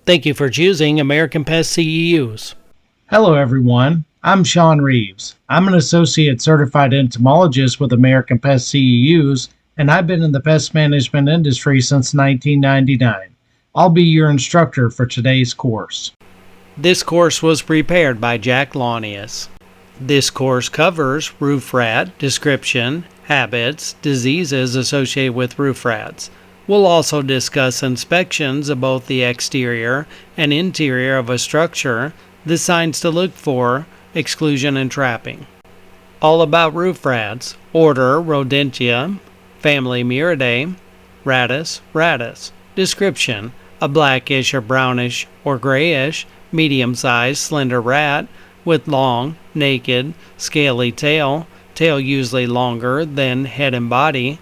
Thank you for choosing American Pest CEUs. Hello, everyone. I'm Sean Reeves. I'm an associate certified entomologist with American Pest CEUs, and I've been in the pest management industry since 1999. I'll be your instructor for today's course. This course was prepared by Jack Launius. This course covers roof rat, description, habits, diseases associated with roof rats. We'll also discuss inspections of both the exterior and interior of a structure, the signs to look for, exclusion and trapping. All about roof rats, order Rodentia, family Muridae, Rattus. Description: a blackish or brownish or grayish, medium-sized, slender rat with long, naked, scaly tail usually longer than head and body.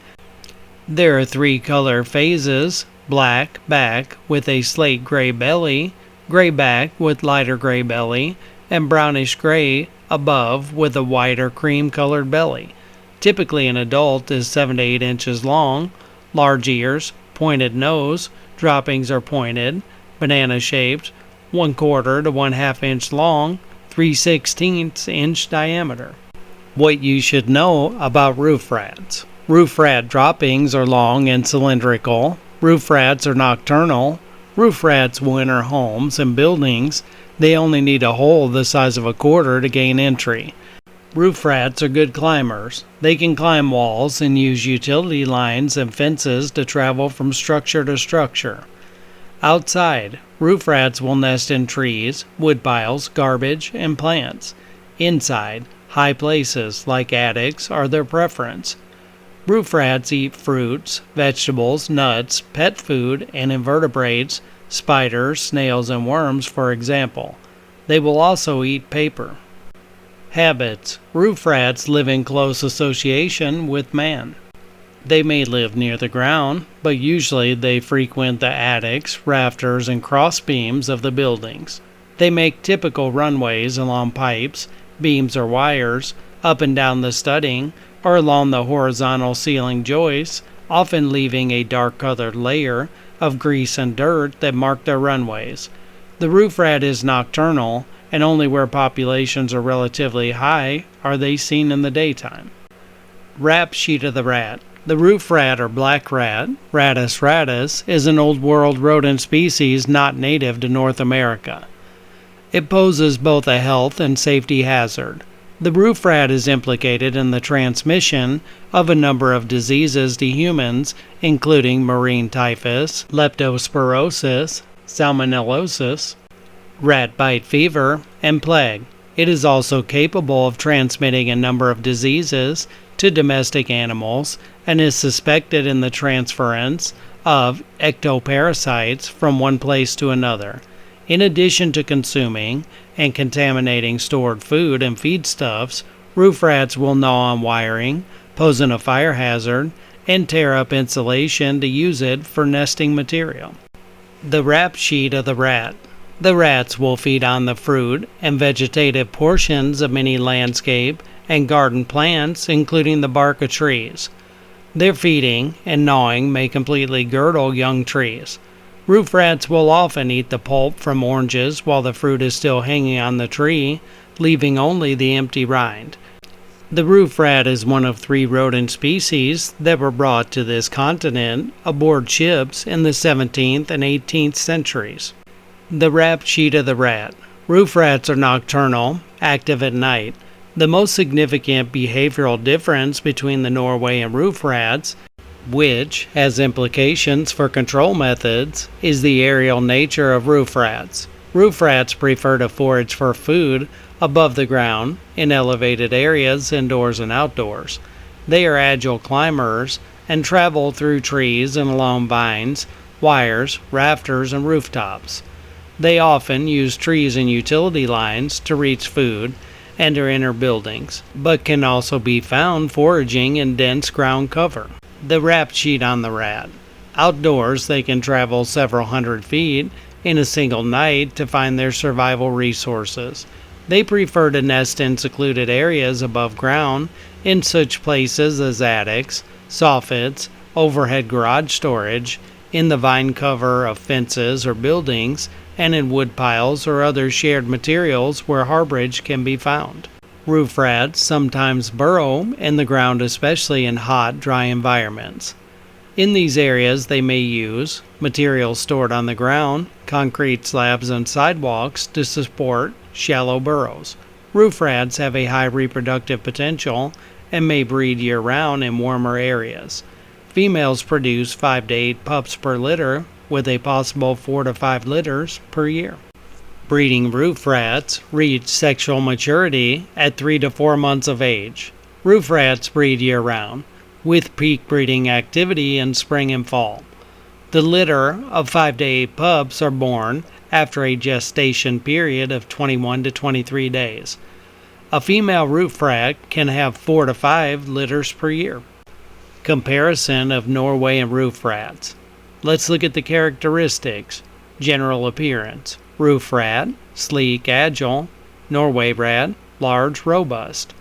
There are 3 color phases: black back with a slate gray belly, gray back with lighter gray belly, and brownish gray above with a white or cream colored belly. Typically an adult is 7 to 8 inches long, large ears, pointed nose, droppings are pointed, banana shaped, 1/4 to 1/2 inch long, 3/16 inch diameter. What you should know about roof rats. Roof rat droppings are long and cylindrical. Roof rats are nocturnal. Roof rats will enter homes and buildings. They only need a hole the size of a quarter to gain entry. Roof rats are good climbers. They can climb walls and use utility lines and fences to travel from structure to structure. Outside, roof rats will nest in trees, wood piles, garbage, and plants. Inside, high places like attics are their preference. Roof rats eat fruits, vegetables, nuts, pet food, and invertebrates, spiders, snails, and worms, for example. They will also eat paper. Habits. Roof rats live in close association with man. They may live near the ground, but usually they frequent the attics, rafters, and crossbeams of the buildings. They make typical runways along pipes, beams, or wires, up and down the studding, or along the horizontal ceiling joists, often leaving a dark-colored layer of grease and dirt that mark their runways. The roof rat is nocturnal, and only where populations are relatively high are they seen in the daytime. Rap sheet of the rat. The roof rat or black rat, Rattus, is an Old World rodent species not native to North America. It poses both a health and safety hazard. The roof rat is implicated in the transmission of a number of diseases to humans, including marine typhus, leptospirosis, salmonellosis, rat bite fever, and plague. It is also capable of transmitting a number of diseases to domestic animals and is suspected in the transference of ectoparasites from one place to another. In addition to consuming and contaminating stored food and feedstuffs, roof rats will gnaw on wiring, posing a fire hazard, and tear up insulation to use it for nesting material. The rap sheet of the rat. The rats will feed on the fruit and vegetative portions of many landscape and garden plants, including the bark of trees. Their feeding and gnawing may completely girdle young trees. Roof rats will often eat the pulp from oranges while the fruit is still hanging on the tree, leaving only the empty rind. The roof rat is one of 3 rodent species that were brought to this continent aboard ships in the 17th and 18th centuries. The rap sheet of the rat. Roof rats are nocturnal, active at night. The most significant behavioral difference between the Norway and roof rats, which has implications for control methods, is the aerial nature of roof rats. Roof rats prefer to forage for food above the ground in elevated areas indoors and outdoors. They are agile climbers and travel through trees and along vines, wires, rafters, and rooftops. They often use trees and utility lines to reach food and to enter buildings, but can also be found foraging in dense ground cover. The rap sheet on the rat. Outdoors, they can travel several hundred feet in a single night to find their survival resources. They prefer to nest in secluded areas above ground in such places as attics, soffits, overhead garage storage, in the vine cover of fences or buildings, and in wood piles or other shared materials where harborage can be found. Roof rats sometimes burrow in the ground, especially in hot, dry environments. In these areas, they may use materials stored on the ground, concrete slabs and sidewalks to support shallow burrows. Roof rats have a high reproductive potential and may breed year-round in warmer areas. Females produce 5 to 8 pups per litter, with a possible 4 to 5 litters per year. Breeding roof rats reach sexual maturity at 3 to 4 months of age. Roof rats breed year-round, with peak breeding activity in spring and fall. The litter of 5 to 8 pups are born after a gestation period of 21 to 23 days. A female roof rat can have 4 to 5 litters per year. Comparison of Norway and roof rats. Let's look at the characteristics. General appearance. Roof rat, sleek, agile. Norway rat, large, robust.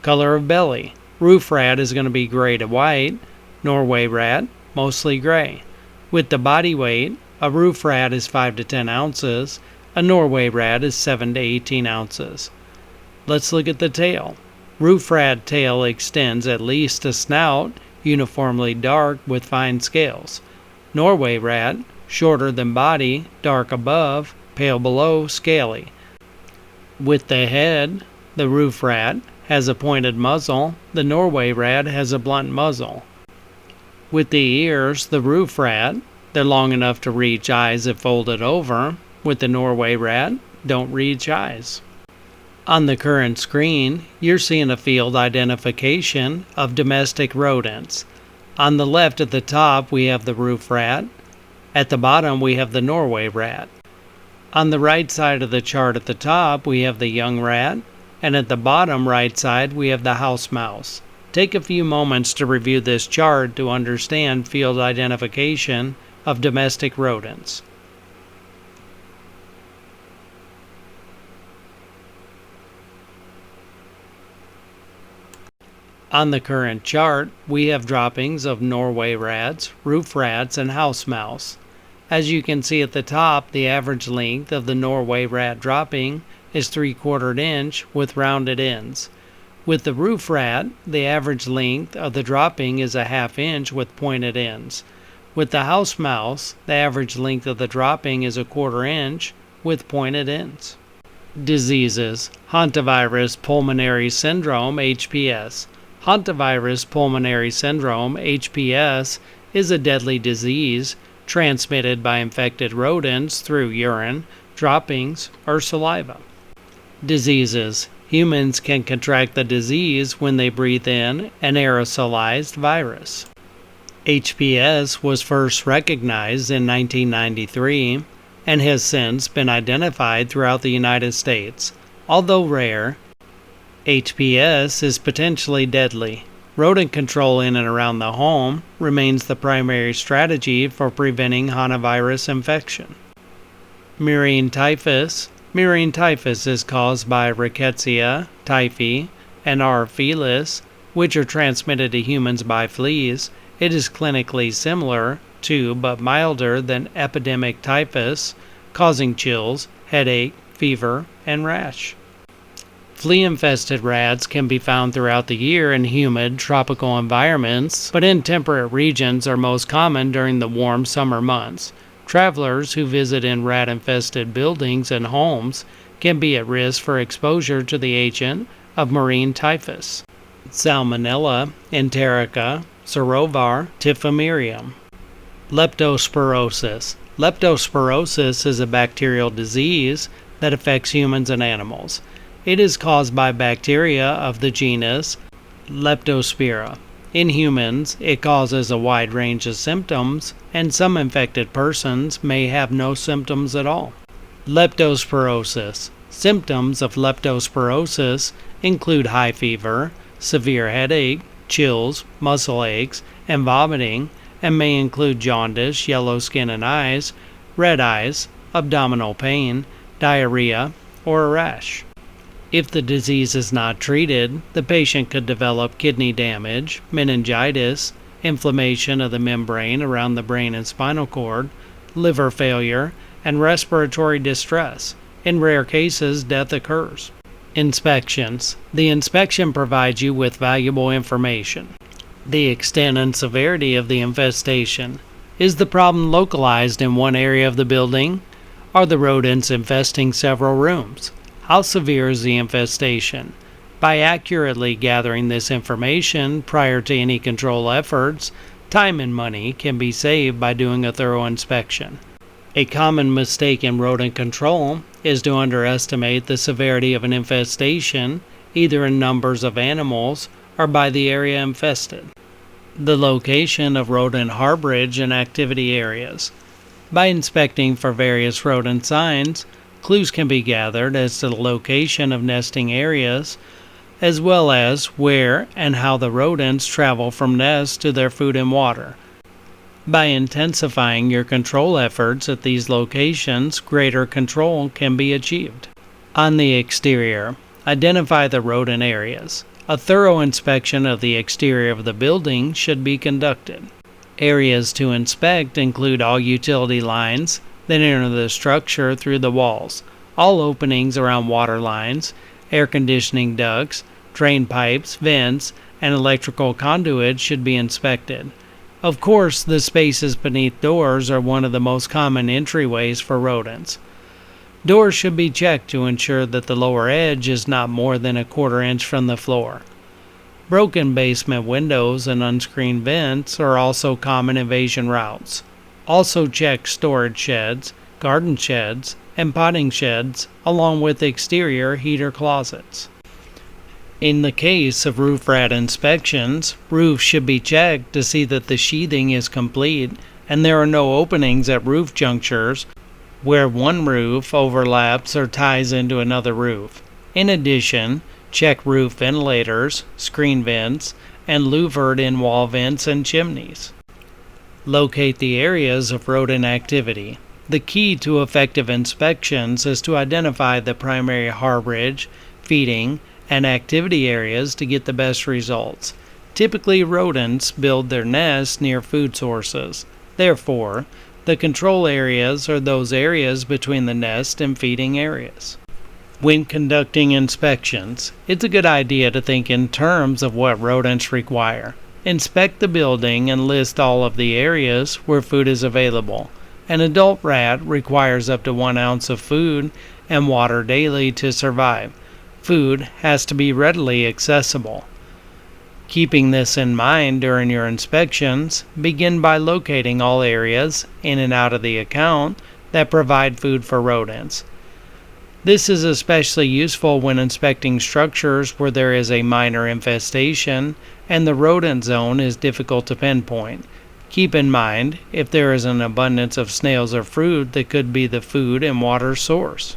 Color of belly. Roof rat is going to be gray to white. Norway rat, mostly gray. With the body weight, a roof rat is 5 to 10 ounces. A Norway rat is 7 to 18 ounces. Let's look at the tail. Roof rat tail extends at least to snout, uniformly dark with fine scales. Norway rat, shorter than body, dark above, pale below, scaly. With the head, the roof rat has a pointed muzzle, the Norway rat has a blunt muzzle. With the ears, the roof rat, they're long enough to reach eyes if folded over. With the Norway rat, don't reach eyes. On the current screen, you're seeing a field identification of domestic rodents. On the left at the top, we have the roof rat. At the bottom, we have the Norway rat. On the right side of the chart at the top, we have the young rat, and at the bottom right side, we have the house mouse. Take a few moments to review this chart to understand field identification of domestic rodents. On the current chart, we have droppings of Norway rats, roof rats, and house mouse. As you can see at the top, the average length of the Norway rat dropping is 3/4 inch with rounded ends. With the roof rat, the average length of the dropping is a 1/2 inch with pointed ends. With the house mouse, the average length of the dropping is 1/4 inch with pointed ends. Diseases: Hantavirus pulmonary syndrome, HPS. Hantavirus pulmonary syndrome, HPS, is a deadly disease transmitted by infected rodents through urine, droppings, or saliva. Diseases: Humans can contract the disease when they breathe in an aerosolized virus. HPS was first recognized in 1993 and has since been identified throughout the United States. Although rare, HPS is potentially deadly. Rodent control in and around the home remains the primary strategy for preventing hantavirus infection. Murine typhus. Murine typhus is caused by Rickettsia typhi and R. felis, which are transmitted to humans by fleas. It is clinically similar to but milder than epidemic typhus, causing chills, headache, fever, and rash. Flea-infested rats can be found throughout the year in humid, tropical environments, but in temperate regions are most common during the warm summer months. Travelers who visit in rat-infested buildings and homes can be at risk for exposure to the agent of marine typhus. Salmonella, Enterica, Serovar, Typhimurium. Leptospirosis. Leptospirosis is a bacterial disease that affects humans and animals. It is caused by bacteria of the genus Leptospira. In humans, it causes a wide range of symptoms, and some infected persons may have no symptoms at all. Leptospirosis. Symptoms of leptospirosis include high fever, severe headache, chills, muscle aches, and vomiting, and may include jaundice, yellow skin and eyes, red eyes, abdominal pain, diarrhea, or a rash. If the disease is not treated, the patient could develop kidney damage, meningitis, inflammation of the membrane around the brain and spinal cord, liver failure, and respiratory distress. In rare cases, death occurs. Inspections. The inspection provides you with valuable information. The extent and severity of the infestation. Is the problem localized in one area of the building? Are the rodents infesting several rooms? How severe is the infestation? By accurately gathering this information prior to any control efforts, time and money can be saved by doing a thorough inspection. A common mistake in rodent control is to underestimate the severity of an infestation, either in numbers of animals or by the area infested. The location of rodent harborage and activity areas. By inspecting for various rodent signs, clues can be gathered as to the location of nesting areas, as well as where and how the rodents travel from nests to their food and water. By intensifying your control efforts at these locations, greater control can be achieved. On the exterior, identify the rodent areas. A thorough inspection of the exterior of the building should be conducted. Areas to inspect include all utility lines that enter the structure through the walls, all openings around water lines, air conditioning ducts, drain pipes, vents, and electrical conduits should be inspected. Of course, the spaces beneath doors are one of the most common entryways for rodents. Doors should be checked to ensure that the lower edge is not more than a quarter inch from the floor. Broken basement windows and unscreened vents are also common invasion routes. Also check storage sheds, garden sheds, and potting sheds, along with exterior heater closets. In the case of roof rat inspections, roofs should be checked to see that the sheathing is complete and there are no openings at roof junctures where one roof overlaps or ties into another roof. In addition, check roof ventilators, screen vents, and louvered in-wall vents and chimneys. Locate the areas of rodent activity. The key to effective inspections is to identify the primary harborage, feeding, and activity areas to get the best results. Typically, rodents build their nests near food sources. Therefore, the control areas are those areas between the nest and feeding areas. When conducting inspections, it's a good idea to think in terms of what rodents require. Inspect the building and list all of the areas where food is available. An adult rat requires up to 1 ounce of food and water daily to survive. Food has to be readily accessible. Keeping this in mind during your inspections, begin by locating all areas in and out of the account that provide food for rodents. This is especially useful when inspecting structures where there is a minor infestation and the rodent zone is difficult to pinpoint. Keep in mind if there is an abundance of snails or fruit that could be the food and water source.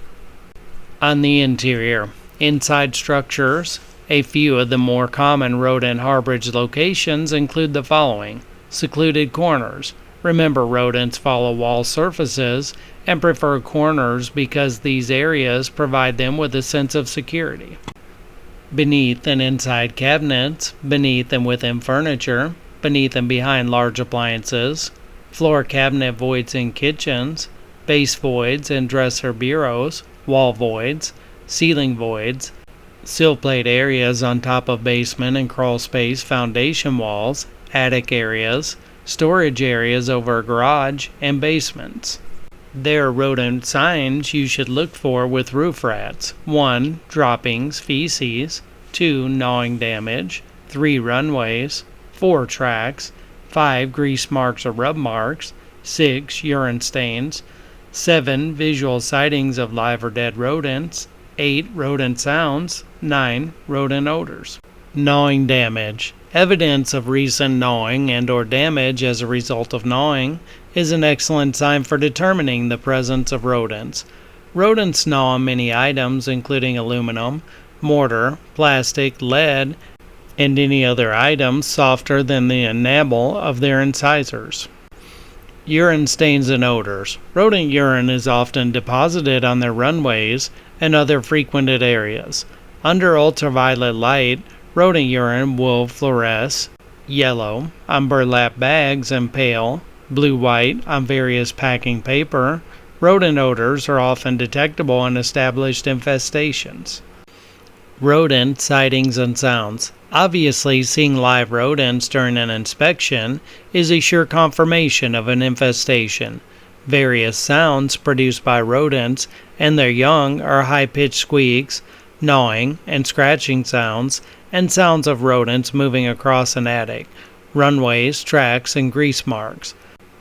On the interior, inside structures, a few of the more common rodent harborage locations include the following: secluded corners. Remember, rodents follow wall surfaces and prefer corners because these areas provide them with a sense of security. Beneath and inside cabinets, beneath and within furniture, beneath and behind large appliances, floor cabinet voids in kitchens, base voids in dresser bureaus, wall voids, ceiling voids, sill plate areas on top of basement and crawl space foundation walls, attic areas, storage areas over a garage, and basements. There are rodent signs you should look for with roof rats. 1. Droppings, feces. 2. Gnawing damage. 3. Runways. 4. Tracks. 5. Grease marks or rub marks. 6. Urine stains. 7. Visual sightings of live or dead rodents. 8. Rodent sounds. 9. Rodent odors. Gnawing damage. Evidence of recent gnawing and or damage as a result of gnawing is an excellent sign for determining the presence of rodents. Rodents gnaw on many items including aluminum, mortar, plastic, lead, and any other items softer than the enamel of their incisors. Urine stains and odors. Rodent urine is often deposited on their runways and other frequented areas. Under ultraviolet light, rodent urine will fluoresce. yellow on burlap bags and pale, blue-white on various packing paper. Rodent odors are often detectable in established infestations. Rodent sightings and sounds. Obviously, seeing live rodents during an inspection is a sure confirmation of an infestation. Various sounds produced by rodents and their young are high-pitched squeaks, gnawing and scratching sounds, and sounds of rodents moving across an attic, runways, tracks, and grease marks.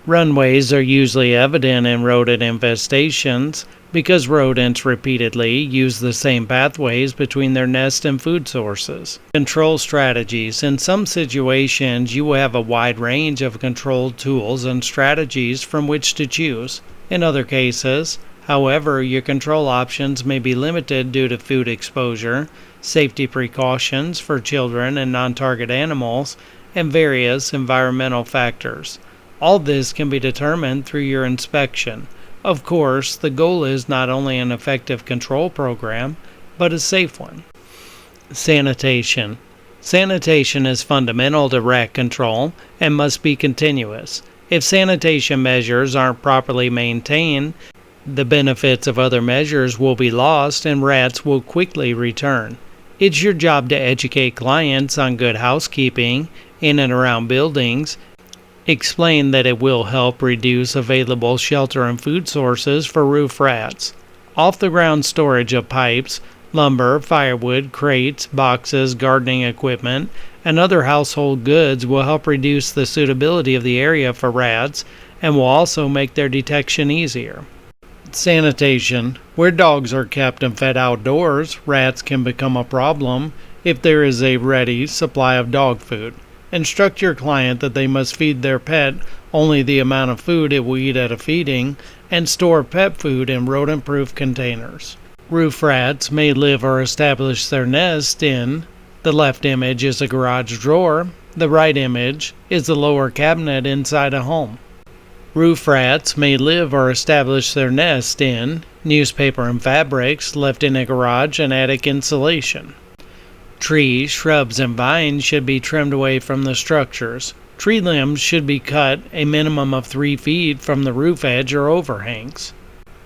Runways are usually evident in rodent infestations because rodents repeatedly use the same pathways between their nest and food sources. Control strategies. In some situations, you will have a wide range of control tools and strategies from which to choose. In other cases, however, your control options may be limited due to food exposure, safety precautions for children and non-target animals, and various environmental factors. All this can be determined through your inspection. Of course, the goal is not only an effective control program, but a safe one. Sanitation. Sanitation is fundamental to rat control and must be continuous. If sanitation measures aren't properly maintained, the benefits of other measures will be lost and rats will quickly return. It's your job to educate clients on good housekeeping in and around buildings. Explain that it will help reduce available shelter and food sources for roof rats. Off-the-ground storage of pipes, lumber, firewood, crates, boxes, gardening equipment, and other household goods will help reduce the suitability of the area for rats and will also make their detection easier. Sanitation. Where dogs are kept and fed outdoors, rats can become a problem if there is a ready supply of dog food. Instruct your client that they must feed their pet only the amount of food it will eat at a feeding, and store pet food in rodent-proof containers. Roof rats may live or establish their nest in. The left image is a garage drawer. The right image is the lower cabinet inside a home. Roof rats may live or establish their nest in newspaper and fabrics left in a garage and attic insulation. Trees, shrubs, and vines should be trimmed away from the structures. Tree limbs should be cut a minimum of 3 feet from the roof edge or overhangs.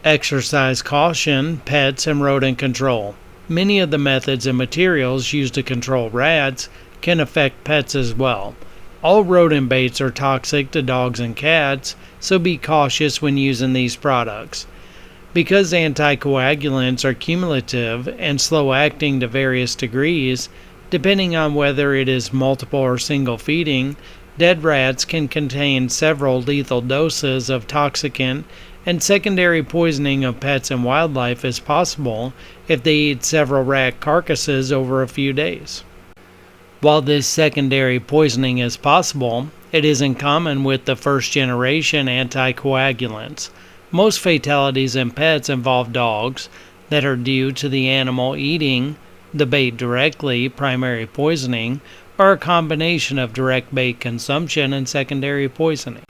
Exercise caution, pets, and rodent control. Many of the methods and materials used to control rats can affect pets as well. All rodent baits are toxic to dogs and cats, so be cautious when using these products. Because anticoagulants are cumulative and slow-acting to various degrees, depending on whether it is multiple or single feeding, dead rats can contain several lethal doses of toxicant, and secondary poisoning of pets and wildlife is possible if they eat several rat carcasses over a few days. While this secondary poisoning is possible, it isn't common with the first-generation anticoagulants. Most fatalities in pets involve dogs that are due to the animal eating the bait directly, primary poisoning, or a combination of direct bait consumption and secondary poisoning.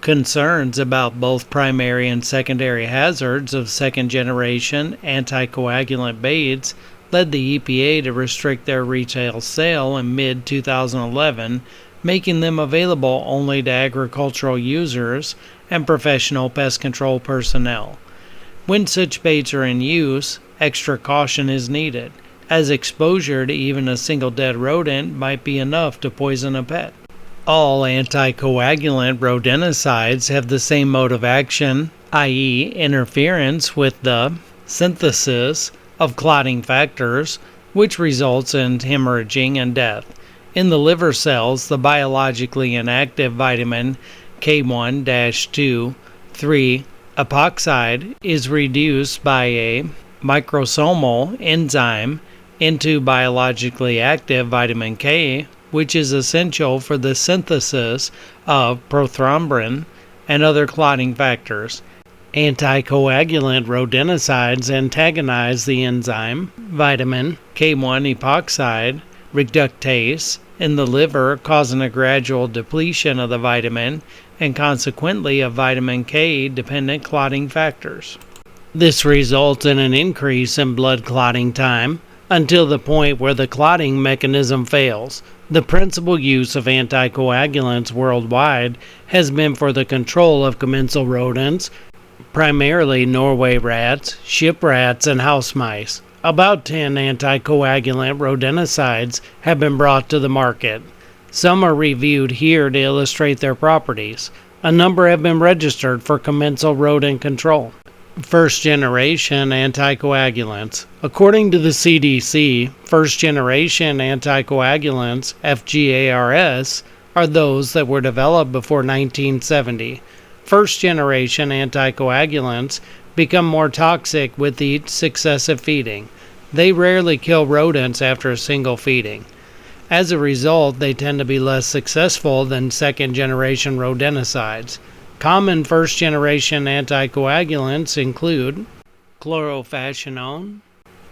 Concerns about both primary and secondary hazards of second-generation anticoagulant baits led the EPA to restrict their retail sale in mid-2011, making them available only to agricultural users and professional pest control personnel. When such baits are in use, extra caution is needed, as exposure to even a single dead rodent might be enough to poison a pet. All anticoagulant rodenticides have the same mode of action, i.e., interference with the synthesis of clotting factors, which results in hemorrhaging and death. In the liver cells, the biologically inactive vitamin K1-2,3 epoxide is reduced by a microsomal enzyme into biologically active vitamin K, which is essential for the synthesis of prothrombin and other clotting factors. Anticoagulant rodenticides antagonize the enzyme vitamin K1 epoxide reductase in the liver, causing a gradual depletion of the vitamin and consequently of vitamin K-dependent clotting factors. This results in an increase in blood clotting time until the point where the clotting mechanism fails, The principal use of anticoagulants worldwide has been for the control of commensal rodents, primarily Norway rats, ship rats, and house mice. About 10 anticoagulant rodenticides have been brought to the market. Some are reviewed here to illustrate their properties. A number have been registered for commensal rodent control. First-generation anticoagulants. According to the CDC, first-generation anticoagulants, FGARS, are those that were developed before 1970. First-generation anticoagulants become more toxic with each successive feeding. They rarely kill rodents after a single feeding. As a result, they tend to be less successful than second-generation rodenticides. Common first-generation anticoagulants include chlorophacinone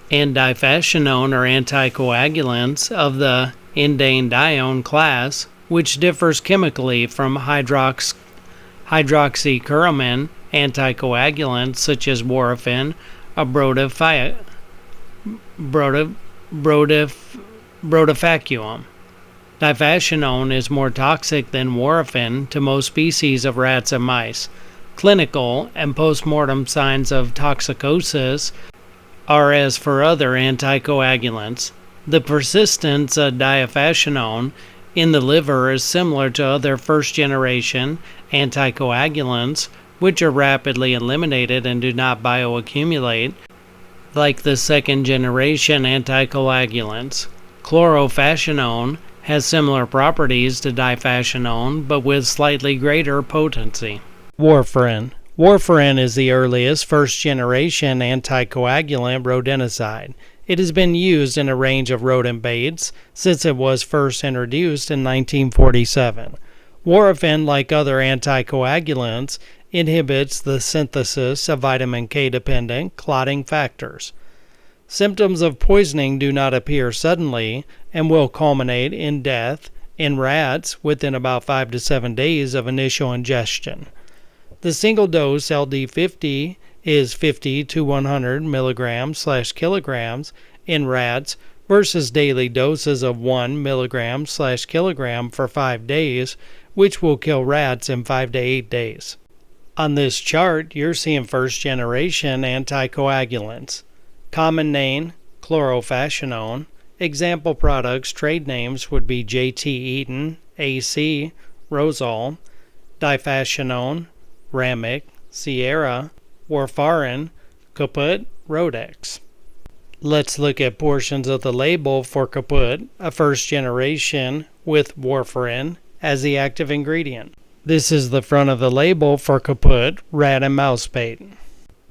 and difascinone are anticoagulants of the indanedione class, which differs chemically from hydroxycurcumin anticoagulants such as warfarin or brotafacium. Difascinone is more toxic than warfarin to most species of rats and mice. Clinical and postmortem signs of toxicosis are as for other anticoagulants. The persistence of difascinone in the liver is similar to other first-generation anticoagulants, which are rapidly eliminated and do not bioaccumulate, like the second-generation anticoagulants. Chlorophacinone has similar properties to difascinone, but with slightly greater potency. Warfarin. Warfarin is the earliest first-generation anticoagulant rodenticide. It has been used in a range of rodent baits since it was first introduced in 1947. Warfarin, like other anticoagulants, inhibits the synthesis of vitamin K-dependent clotting factors. Symptoms of poisoning do not appear suddenly and will culminate in death in rats within about 5 to 7 days of initial ingestion. The single dose LD50 is 50 to 100 milligrams/kilograms in rats versus daily doses of 1 milligram/kilogram for 5 days, which will kill rats in 5 to 8 days. On this chart, you're seeing first-generation anticoagulants. Common name, chlorophacinone. Example products, trade names would be J.T. Eaton, AC, Rosol, difascinone, Ramic, Sierra, warfarin, Caput, Rodex. Let's look at portions of the label for Caput, a first generation with warfarin as the active ingredient. This is the front of the label for Caput rat and mouse bait.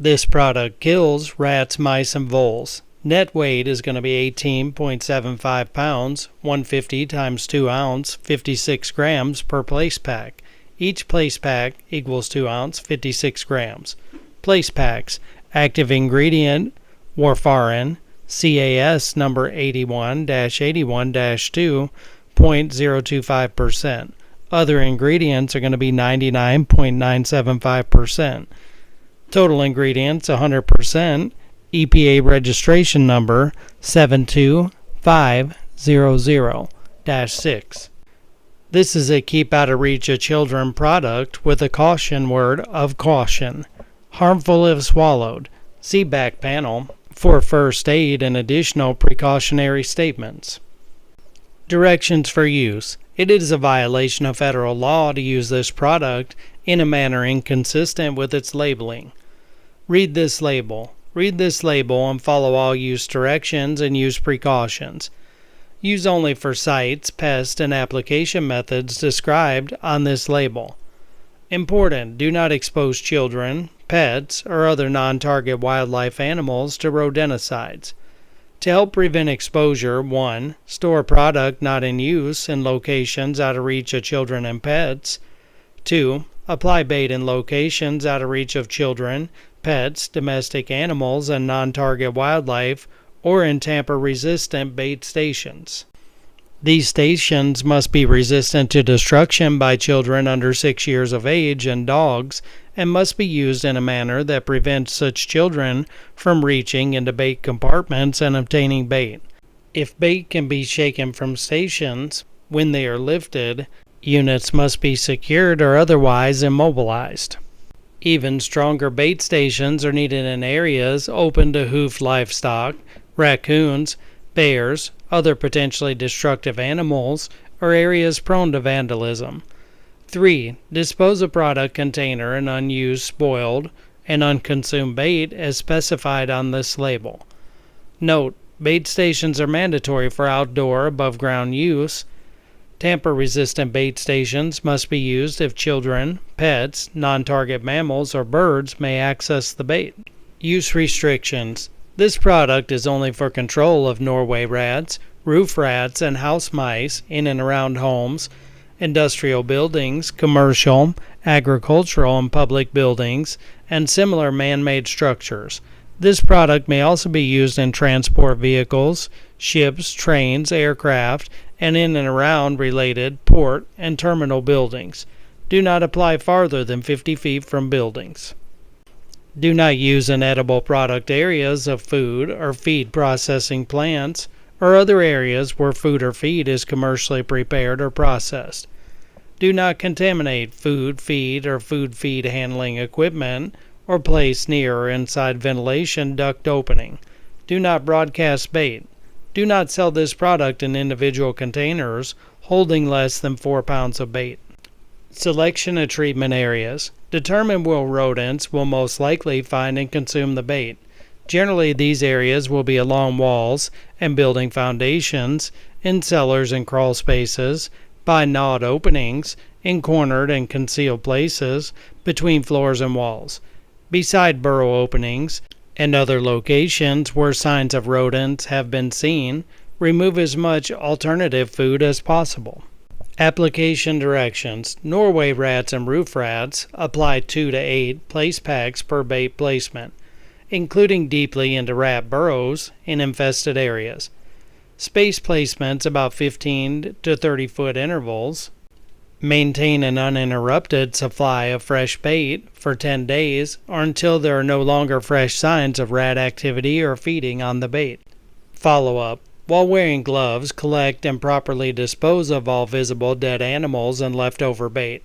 This product kills rats, mice, and voles. Net weight is going to be 18.75 pounds, 150 times 2 ounce, 56 grams per place pack. Each place pack equals 2 ounce, 56 grams. Place packs, active ingredient, warfarin, CAS number 81-81-2, 0.025%. Other ingredients are going to be 99.975%. Total ingredients 100%. EPA registration number 72500-6. This is a keep out of reach of children product with a caution word of caution. Harmful if swallowed. See back panel for first aid and additional precautionary statements. Directions for use. It is a violation of federal law to use this product in a manner inconsistent with its labeling. Read this label. Read this label and follow all use directions and use precautions. Use only for sites, pest, and application methods described on this label. Important: do not expose children, pets, or other non-target wildlife animals to rodenticides. To help prevent exposure, 1. Store product not in use in locations out of reach of children and pets. 2. Apply bait in locations out of reach of children, pets, domestic animals, and non-target wildlife, or in tamper-resistant bait stations. These stations must be resistant to destruction by children under 6 years of age and dogs, and must be used in a manner that prevents such children from reaching into bait compartments and obtaining bait. If bait can be shaken from stations, When they are lifted, units must be secured or otherwise immobilized. Even stronger bait stations are needed in areas open to hoofed livestock, raccoons, bears, other potentially destructive animals, or areas prone to vandalism. 3. Dispose of product container in unused, spoiled, and unconsumed bait as specified on this label. Note: bait stations are mandatory for outdoor above-ground use. Tamper-resistant bait stations must be used if children, pets, non-target mammals, or birds may access the bait. Use restrictions. This product is only for control of Norway rats, roof rats, and house mice in and around homes, industrial buildings, commercial, agricultural, and public buildings, and similar man-made structures. This product may also be used in transport vehicles, ships, trains, aircraft, and in and around related port and terminal buildings. Do not apply farther than 50 feet from buildings. Do not use in edible product areas of food or feed processing plants or other areas where food or feed is commercially prepared or processed. Do not contaminate food, feed, or food feed handling equipment or place near or inside ventilation duct opening. Do not broadcast bait. Do not sell this product in individual containers holding less than 4 pounds of bait. Selection of treatment areas. Determine where rodents will most likely find and consume the bait. Generally, these areas will be along walls and building foundations, in cellars and crawl spaces, by gnawed openings, in cornered and concealed places, between floors and walls, beside burrow openings, and other locations where signs of rodents have been seen. Remove as much alternative food as possible. Application directions. Norway rats and roof rats apply 2 to 8 place packs per bait placement, including deeply into rat burrows in infested areas. Space placements about 15 to 30 foot intervals. Maintain an uninterrupted supply of fresh bait for 10 days or until there are no longer fresh signs of rat activity or feeding on the bait. Follow-up. While wearing gloves, collect and properly dispose of all visible dead animals and leftover bait.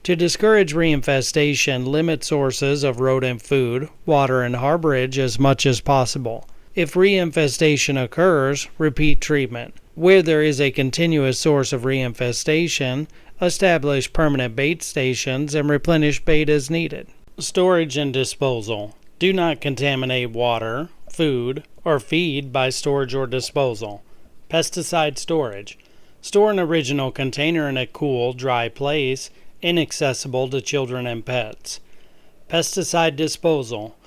To discourage reinfestation, limit sources of rodent food, water, and harborage as much as possible. If reinfestation occurs, repeat treatment. Where there is a continuous source of reinfestation, establish permanent bait stations and replenish bait as needed. Storage and disposal. Do not contaminate water, food, or feed by storage or disposal. Pesticide storage. Store an original container in a cool, dry place, inaccessible to children and pets. Pesticide disposal.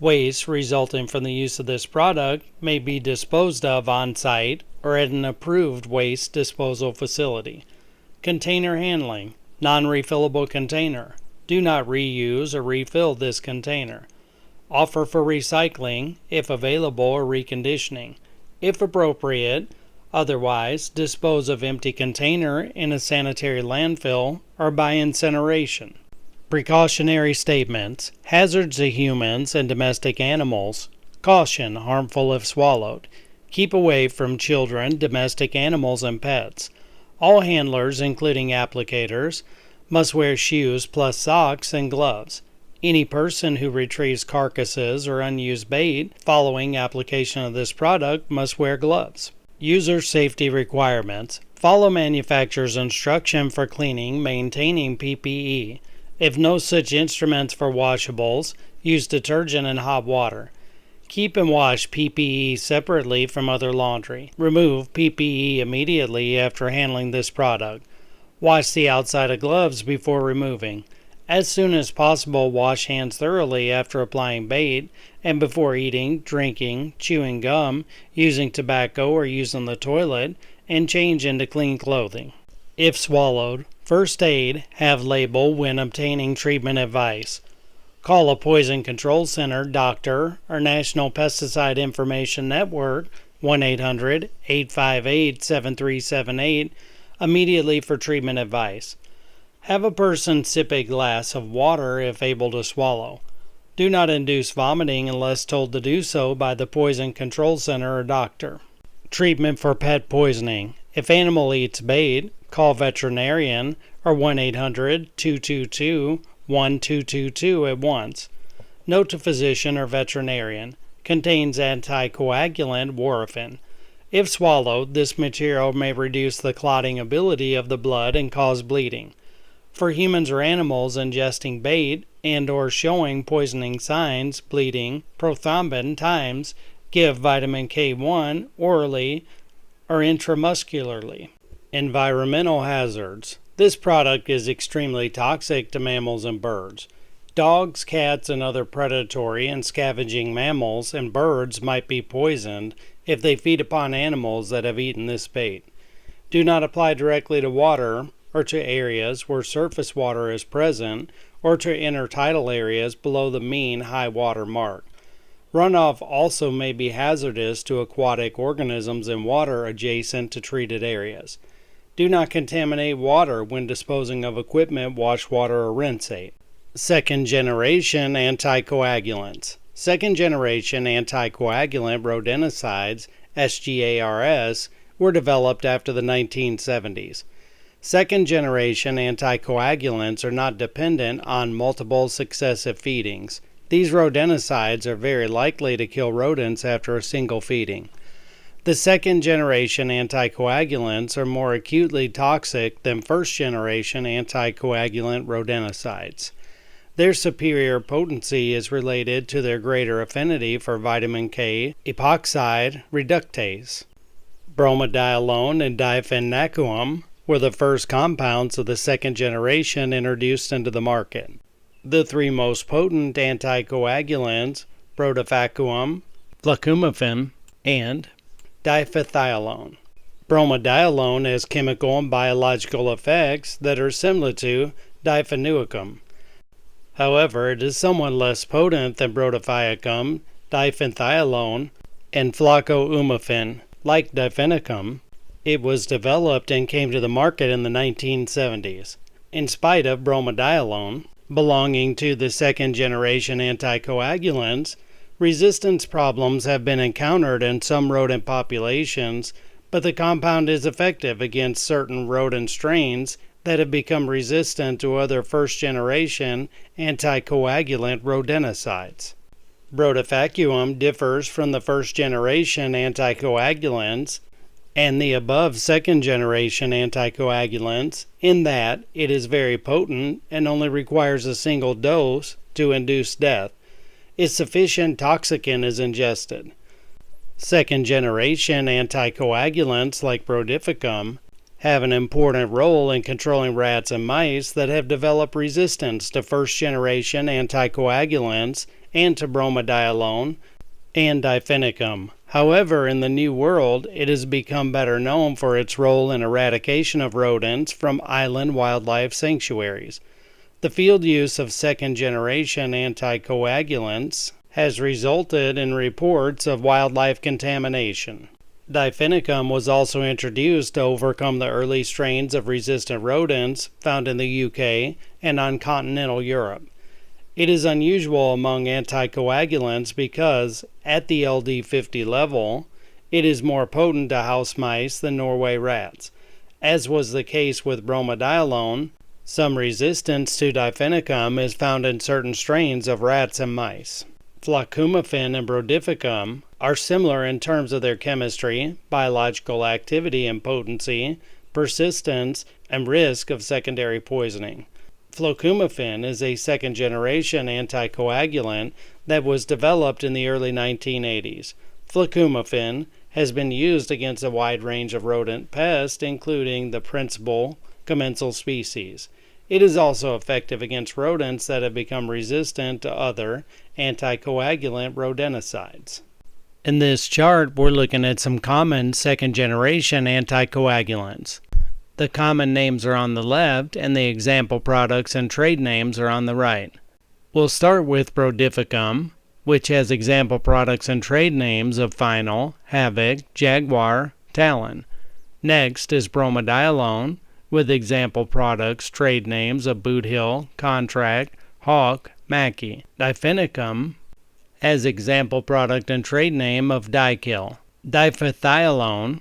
Waste resulting from the use of this product may be disposed of on-site or at an approved waste disposal facility. Container handling. Non-refillable container. Do not reuse or refill this container. Offer for recycling, if available, or reconditioning. If appropriate, otherwise, dispose of empty container in a sanitary landfill or by incineration. Precautionary statements. Hazards to humans and domestic animals. Caution, harmful if swallowed. Keep away from children, domestic animals, and pets. All handlers, including applicators, must wear shoes plus socks and gloves. Any person who retrieves carcasses or unused bait following application of this product must wear gloves. User safety requirements. Follow manufacturer's instruction for cleaning, maintaining PPE. If no such instruments for washables, use detergent and hot water. Keep and wash PPE separately from other laundry. Remove PPE immediately after handling this product. Wash the outside of gloves before removing. As soon as possible, wash hands thoroughly after applying bait and before eating, drinking, chewing gum, using tobacco, or using the toilet, and change into clean clothing. If swallowed, first aid, have label when obtaining treatment advice. Call a Poison Control Center, doctor, or National Pesticide Information Network 1-800-858-7378 immediately for treatment advice. Have a person sip a glass of water if able to swallow. Do not induce vomiting unless told to do so by the Poison Control Center or doctor. Treatment for pet poisoning. If animal eats bait, call veterinarian or 1-800-222-1222 at once. Note to physician or veterinarian. Contains anticoagulant warfarin. If swallowed, this material may reduce the clotting ability of the blood and cause bleeding. For humans or animals ingesting bait and or showing poisoning signs, bleeding, prothrombin times, give vitamin K1 orally or intramuscularly. Environmental hazards. This product is extremely toxic to mammals and birds. Dogs, cats, and other predatory and scavenging mammals and birds might be poisoned if they feed upon animals that have eaten this bait. Do not apply directly to water or to areas where surface water is present or to intertidal areas below the mean high water mark. Runoff also may be hazardous to aquatic organisms in water adjacent to treated areas. Do not contaminate water when disposing of equipment, wash water, or rinsate. Second-generation anticoagulants. Second-generation anticoagulant rodenticides, SGARS, were developed after the 1970s. Second-generation anticoagulants are not dependent on multiple successive feedings. These rodenticides are very likely to kill rodents after a single feeding. The second-generation anticoagulants are more acutely toxic than first-generation anticoagulant rodenticides. Their superior potency is related to their greater affinity for vitamin K epoxide reductase. Bromadiolone and difenacoum were the first compounds of the second generation introduced into the market. The three most potent anticoagulants, brodifacoum, flacumaphin, and diphenthioline. Bromadiolone has chemical and biological effects that are similar to difenuicum. However, it is somewhat less potent than brodifacoum, diphenthioline, and flacoumaphene. Like difenicum, it was developed and came to the market in the 1970s. In spite of bromadiolone belonging to the second-generation anticoagulants, resistance problems have been encountered in some rodent populations, but the compound is effective against certain rodent strains that have become resistant to other first-generation anticoagulant rodenticides. Brodifacoum differs from the first-generation anticoagulants and the above second-generation anticoagulants in that it is very potent and only requires a single dose to induce death, if sufficient toxicant is ingested. Second-generation anticoagulants like brodifacoum have an important role in controlling rats and mice that have developed resistance to first-generation anticoagulants and to bromadiolone and difenicum. However, in the New World, it has become better known for its role in eradication of rodents from island wildlife sanctuaries. The field use of second-generation anticoagulants has resulted in reports of wildlife contamination. Difenicum was also introduced to overcome the early strains of resistant rodents found in the UK and on continental Europe. It is unusual among anticoagulants because, at the LD50 level, it is more potent to house mice than Norway rats. As was the case with bromadiolone, some resistance to difenicum is found in certain strains of rats and mice. Flacumaphin and brodifacoum are similar in terms of their chemistry, biological activity and potency, persistence, and risk of secondary poisoning. Flacumaphin is a second-generation anticoagulant that was developed in the early 1980s. Flacumaphin has been used against a wide range of rodent pests, including the principal commensal species. It is also effective against rodents that have become resistant to other anticoagulant rodenticides. In this chart, we're looking at some common second-generation anticoagulants. The common names are on the left, and the example products and trade names are on the right. We'll start with brodifacoum, which has example products and trade names of Final, Havoc, Jaguar, Talon. Next is bromadiolone, with example products, trade names of Boot Hill, Contract, Hawk, Mackie. Difenicum has example product and trade name of Dykill. Diphenthioline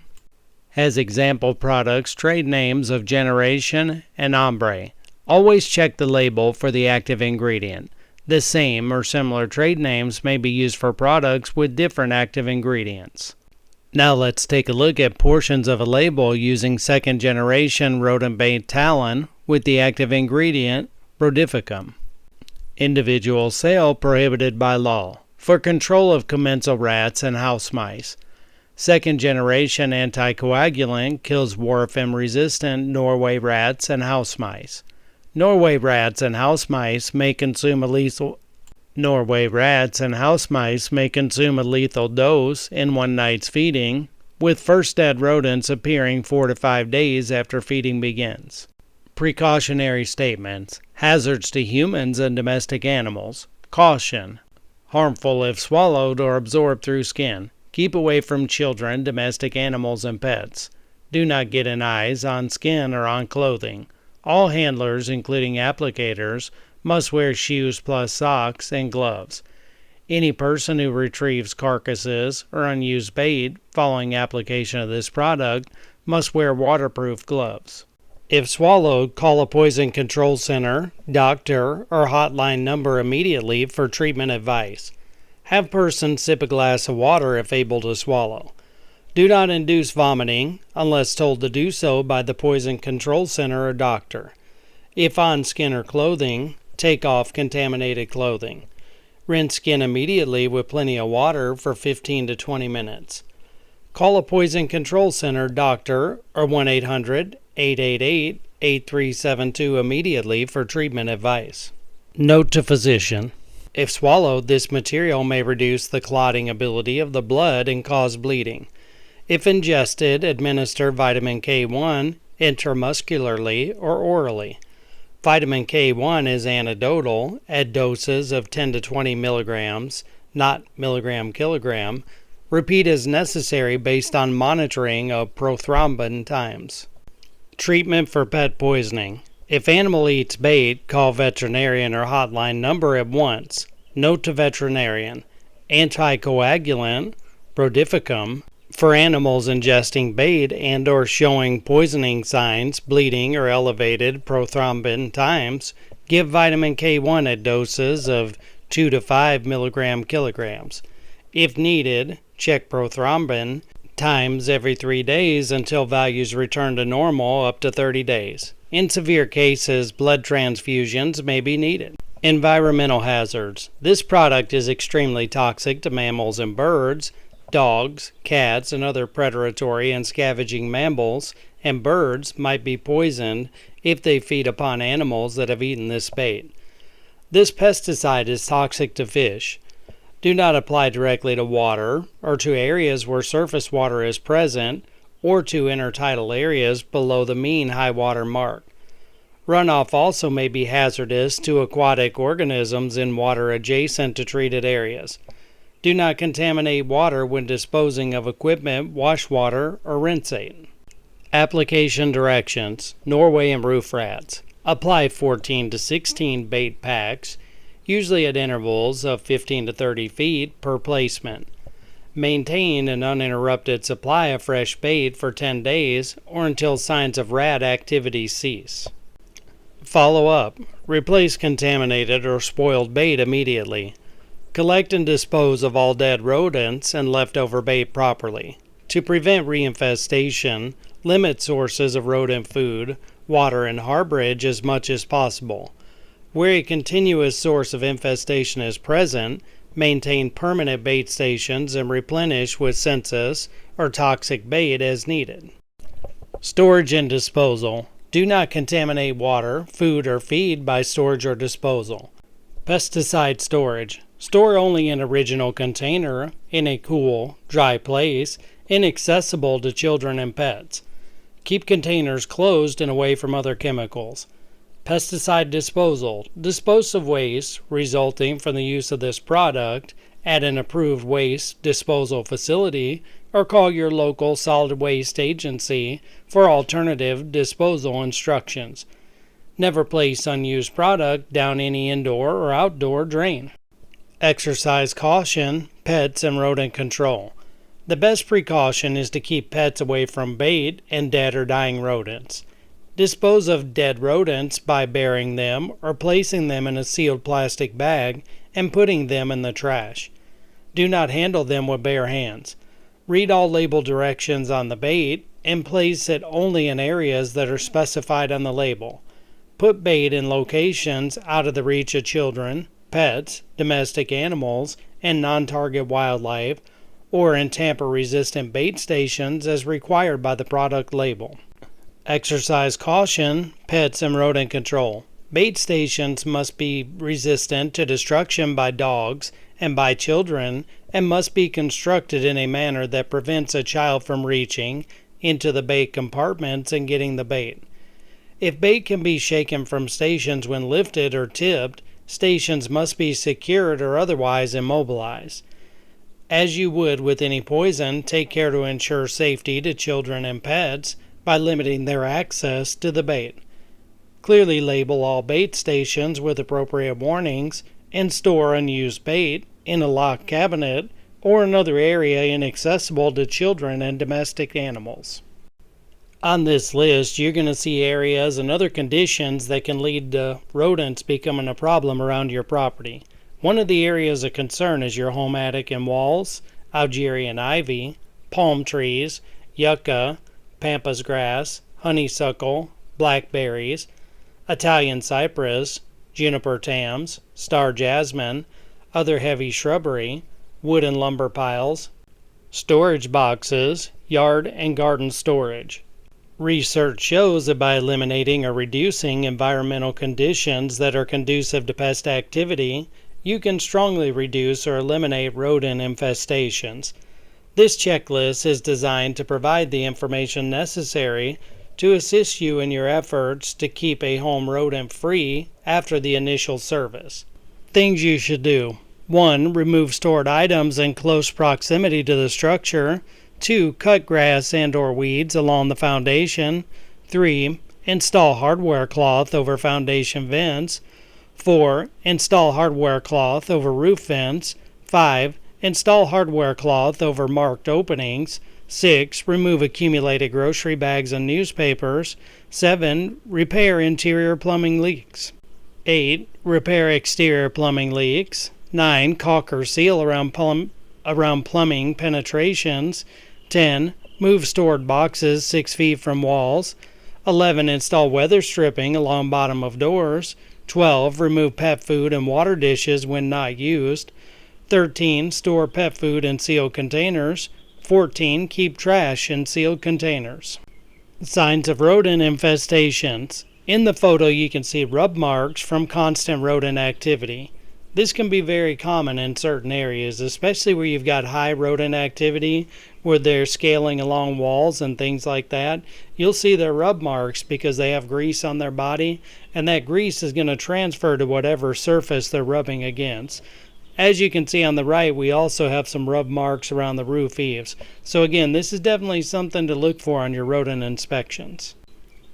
Has example products, trade names of Generation and Ombre. Always check the label for the active ingredient. The same or similar trade names may be used for products with different active ingredients. Now let's take a look at portions of a label using second generation rodent bait Talon with the active ingredient Brodificum. Individual sale prohibited by law. For control of commensal rats and house mice. Second generation anticoagulant kills warfarin-resistant Norway rats and house mice. Norway rats and house mice may consume a lethal dose in one night's feeding, with first dead rodents appearing 4 to 5 days after feeding begins. Precautionary statements. Hazards to humans and domestic animals. Caution. Harmful if swallowed or absorbed through skin. Keep away from children, domestic animals, and pets. Do not get in eyes, on skin, or on clothing. All handlers, including applicators, must wear shoes plus socks and gloves. Any person who retrieves carcasses or unused bait following application of this product must wear waterproof gloves. If swallowed, call a poison control center, doctor, or hotline number immediately for treatment advice. Have person sip a glass of water if able to swallow. Do not induce vomiting unless told to do so by the poison control center or doctor. If on skin or clothing, take off contaminated clothing. Rinse skin immediately with plenty of water for 15 to 20 minutes. Call a poison control center, doctor, or 1-800-888-8372 immediately for treatment advice. Note to physician. If swallowed, this material may reduce the clotting ability of the blood and cause bleeding. If ingested, administer vitamin K1 intramuscularly or orally. Vitamin K1 is antidotal at doses of 10 to 20 milligrams, not milligram-kilogram. Repeat as necessary based on monitoring of prothrombin times. Treatment for pet poisoning. If animal eats bait, call veterinarian or hotline number at once. Note to veterinarian. Anticoagulant, Brodificum, for animals ingesting bait and or showing poisoning signs, bleeding, or elevated prothrombin times, give vitamin K1 at doses of 2 to 5 milligram-kilograms. If needed, check prothrombin times every 3 days until values return to normal up to 30 days. In severe cases, blood transfusions may be needed. Environmental hazards. This product is extremely toxic to mammals and birds. Dogs, cats, and other predatory and scavenging mammals and birds might be poisoned if they feed upon animals that have eaten this bait. This pesticide is toxic to fish. Do not apply directly to water or to areas where surface water is present or to intertidal areas below the mean high water mark. Runoff also may be hazardous to aquatic organisms in water adjacent to treated areas. Do not contaminate water when disposing of equipment, wash water, or rinsing. Application directions. Norway and roof rats. Apply 14 to 16 bait packs, usually at intervals of 15 to 30 feet per placement. Maintain an uninterrupted supply of fresh bait for 10 days or until signs of rat activity cease. Follow up. Replace contaminated or spoiled bait immediately. Collect and dispose of all dead rodents and leftover bait properly. To prevent reinfestation, limit sources of rodent food, water, and harborage as much as possible. Where a continuous source of infestation is present, maintain permanent bait stations and replenish with census or toxic bait as needed. Storage and disposal. Do not contaminate water, food, or feed by storage or disposal. Pesticide storage. Store only in original container, in a cool, dry place, inaccessible to children and pets. Keep containers closed and away from other chemicals. Pesticide disposal. Dispose of waste resulting from the use of this product at an approved waste disposal facility or call your local solid waste agency for alternative disposal instructions. Never place unused product down any indoor or outdoor drain. Exercise caution, pets and rodent control. The best precaution is to keep pets away from bait and dead or dying rodents. Dispose of dead rodents by burying them or placing them in a sealed plastic bag and putting them in the trash. Do not handle them with bare hands. Read all label directions on the bait and place it only in areas that are specified on the label. Put bait in locations out of the reach of children, pets, domestic animals, and non-target wildlife, or in tamper-resistant bait stations as required by the product label. Exercise caution, pets and rodent control. Bait stations must be resistant to destruction by dogs and by children and must be constructed in a manner that prevents a child from reaching into the bait compartments and getting the bait. If bait can be shaken from stations when lifted or tipped, stations must be secured or otherwise immobilized. As you would with any poison, take care to ensure safety to children and pets by limiting their access to the bait. Clearly label all bait stations with appropriate warnings and store unused bait in a locked cabinet or another area inaccessible to children and domestic animals. On this list, you're going to see areas and other conditions that can lead to rodents becoming a problem around your property. One of the areas of concern is your home attic and walls, Algerian ivy, palm trees, yucca, pampas grass, honeysuckle, blackberries, Italian cypress, juniper tams, star jasmine, other heavy shrubbery, wood and lumber piles, storage boxes, yard and garden storage. Research shows that by eliminating or reducing environmental conditions that are conducive to pest activity, you can strongly reduce or eliminate rodent infestations. This checklist is designed to provide the information necessary to assist you in your efforts to keep a home rodent-free after the initial service. Things you should do. 1. Remove stored items in close proximity to the structure. 2. Cut grass and/or weeds along the foundation. 3. Install hardware cloth over foundation vents. 4. Install hardware cloth over roof vents. 5. Install hardware cloth over marked openings. 6. Remove accumulated grocery bags and newspapers. 7. Repair interior plumbing leaks. 8. Repair exterior plumbing leaks. 9. Caulk or seal around plumbing penetrations. 10. Move stored boxes 6 feet from walls. 11. Install weather stripping along bottom of doors. 12. Remove pet food and water dishes when not used. 13. Store pet food in sealed containers. 14. Keep trash in sealed containers. Signs of rodent infestations. In the photo you can see rub marks from constant rodent activity. This can be very common in certain areas, especially where you've got high rodent activity, where they're scaling along walls and things like that. You'll see their rub marks because they have grease on their body, and that grease is going to transfer to whatever surface they're rubbing against. As you can see on the right, we also have some rub marks around the roof eaves. So again, this is definitely something to look for on your rodent inspections.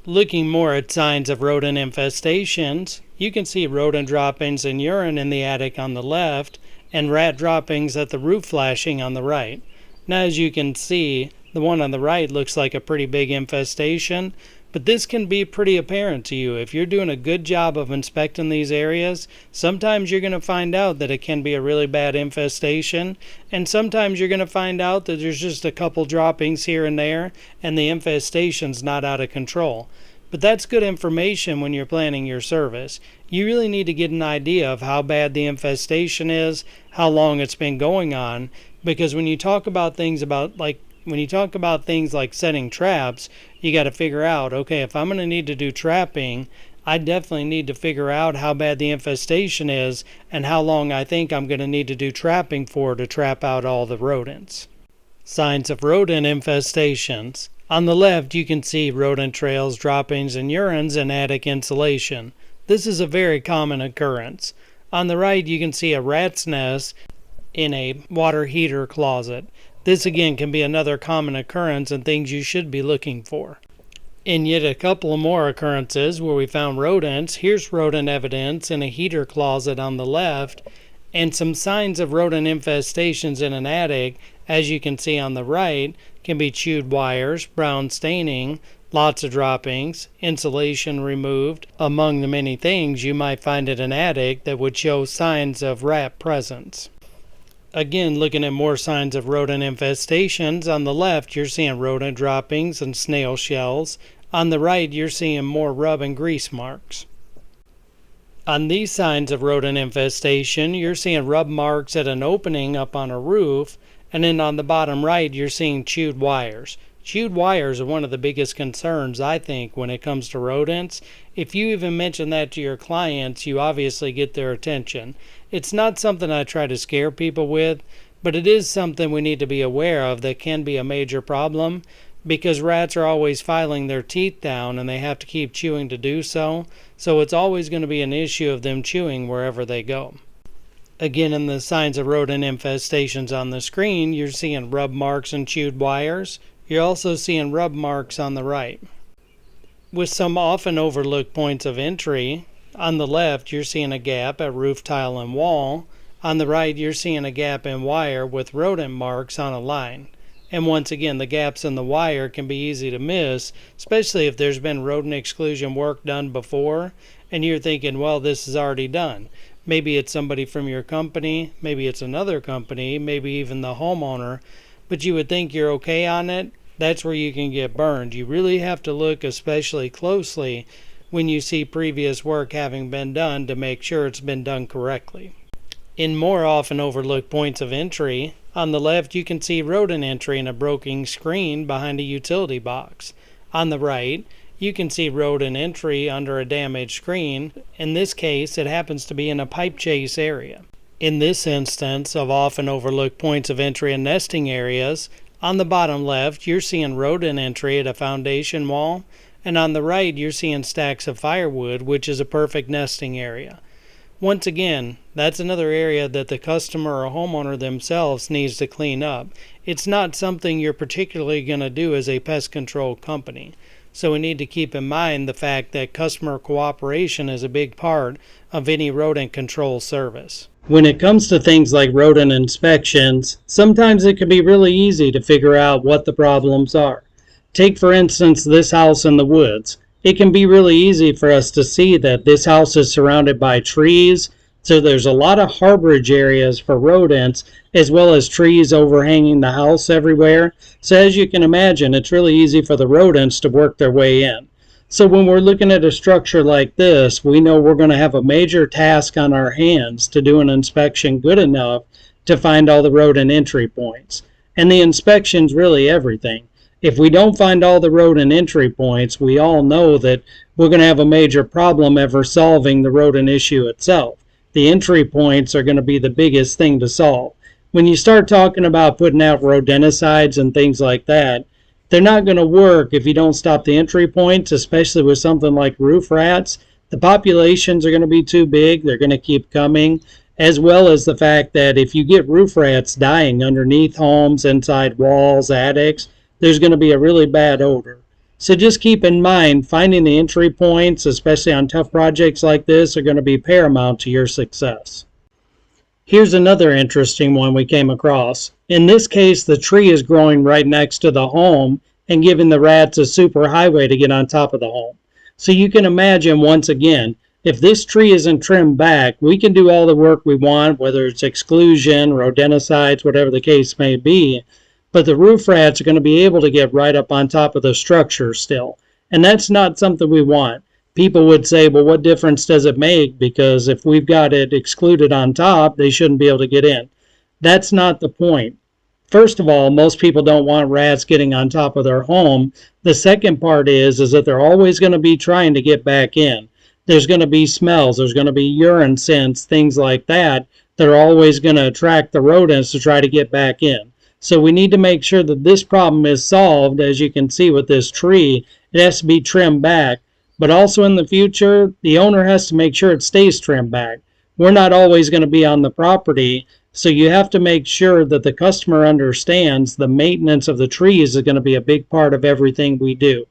Looking more at signs of rodent infestations, you can see rodent droppings and urine in the attic on the left and rat droppings at the roof flashing on the right. Now as you can see, the one on the right looks like a pretty big infestation, but this can be pretty apparent to you. If you're doing a good job of inspecting these areas, sometimes you're going to find out that it can be a really bad infestation, and sometimes you're going to find out that there's just a couple droppings here and there, and the infestation's not out of control. But that's good information when you're planning your service. You really need to get an idea of how bad the infestation is, how long it's been going on, because when you talk about things like setting traps, you got to figure out, okay, if I'm going to need to do trapping, I definitely need to figure out how bad the infestation is and how long I think I'm going to need to do trapping for to trap out all the rodents. Signs of rodent infestations. On the left, you can see rodent trails, droppings, and urines in attic insulation. This is a very common occurrence. On the right, you can see a rat's nest in a water heater closet. This again can be another common occurrence and things you should be looking for. In yet a couple of more occurrences where we found rodents, here's rodent evidence in a heater closet on the left And some signs of rodent infestations in an attic, as you can see on the right, can be chewed wires, brown staining, lots of droppings, insulation removed, among the many things you might find in an attic that would show signs of rat presence. Again, looking at more signs of rodent infestations, on the left you're seeing rodent droppings and snail shells. On the right you're seeing more rub and grease marks. On these signs of rodent infestation, you're seeing rub marks at an opening up on a roof, and then on the bottom right you're seeing chewed wires. Chewed wires are one of the biggest concerns, I think, when it comes to rodents. If you even mention that to your clients, you obviously get their attention. It's not something I try to scare people with, but it is something we need to be aware of that can be a major problem, because rats are always filing their teeth down and they have to keep chewing to do so, so it's always going to be an issue of them chewing wherever they go. Again, in the signs of rodent infestations on the screen, you're seeing rub marks and chewed wires. You're also seeing rub marks on the right. With some often overlooked points of entry, on the left you're seeing a gap at roof tile and wall. On the right you're seeing a gap in wire with rodent marks on a line. And once again, the gaps in the wire can be easy to miss, especially if there's been rodent exclusion work done before and you're thinking, well, this is already done. Maybe it's somebody from your company, maybe it's another company, maybe even the homeowner, but you would think you're okay on it. That's where you can get burned. You really have to look especially closely when you see previous work having been done to make sure it's been done correctly. In more often overlooked points of entry, on the left you can see rodent entry in a broken screen behind a utility box. On the right, you can see rodent entry under a damaged screen. In this case, it happens to be in a pipe chase area. In this instance of often overlooked points of entry and nesting areas, on the bottom left you're seeing rodent entry at a foundation wall, and on the right you're seeing stacks of firewood, which is a perfect nesting area. Once again, that's another area that the customer or homeowner themselves needs to clean up. It's not something you're particularly going to do as a pest control company. So we need to keep in mind the fact that customer cooperation is a big part of any rodent control service. When it comes to things like rodent inspections, sometimes it can be really easy to figure out what the problems are. Take, for instance, this house in the woods. It can be really easy for us to see that this house is surrounded by trees, so there's a lot of harborage areas for rodents, as well as trees overhanging the house everywhere. So as you can imagine, it's really easy for the rodents to work their way in. So when we're looking at a structure like this, we know we're going to have a major task on our hands to do an inspection good enough to find all the rodent entry points. And the inspection's really everything. If we don't find all the rodent entry points, we all know that we're going to have a major problem ever solving the rodent issue itself. The entry points are going to be the biggest thing to solve. When you start talking about putting out rodenticides and things like that, they're not going to work if you don't stop the entry points, especially with something like roof rats. The populations are going to be too big. They're going to keep coming, as well as the fact that if you get roof rats dying underneath homes, inside walls, attics, there's going to be a really bad odor. So just keep in mind, finding the entry points, especially on tough projects like this, are going to be paramount to your success. Here's another interesting one we came across. In this case, the tree is growing right next to the home and giving the rats a super highway to get on top of the home. So you can imagine, once again, if this tree isn't trimmed back, we can do all the work we want, whether it's exclusion, rodenticides, whatever the case may be, but the roof rats are going to be able to get right up on top of the structure still. And that's not something we want. People would say, well, what difference does it make? Because if we've got it excluded on top, they shouldn't be able to get in. That's not the point. First of all, most people don't want rats getting on top of their home. The second part is that they're always going to be trying to get back in. There's going to be smells, there's going to be urine scents, things like that. They're always going to attract the rodents to try to get back in. So we need to make sure that this problem is solved. As you can see with this tree, it has to be trimmed back. But also in the future, the owner has to make sure it stays trimmed back. We're not always going to be on the property, so you have to make sure that the customer understands the maintenance of the trees is going to be a big part of everything we do.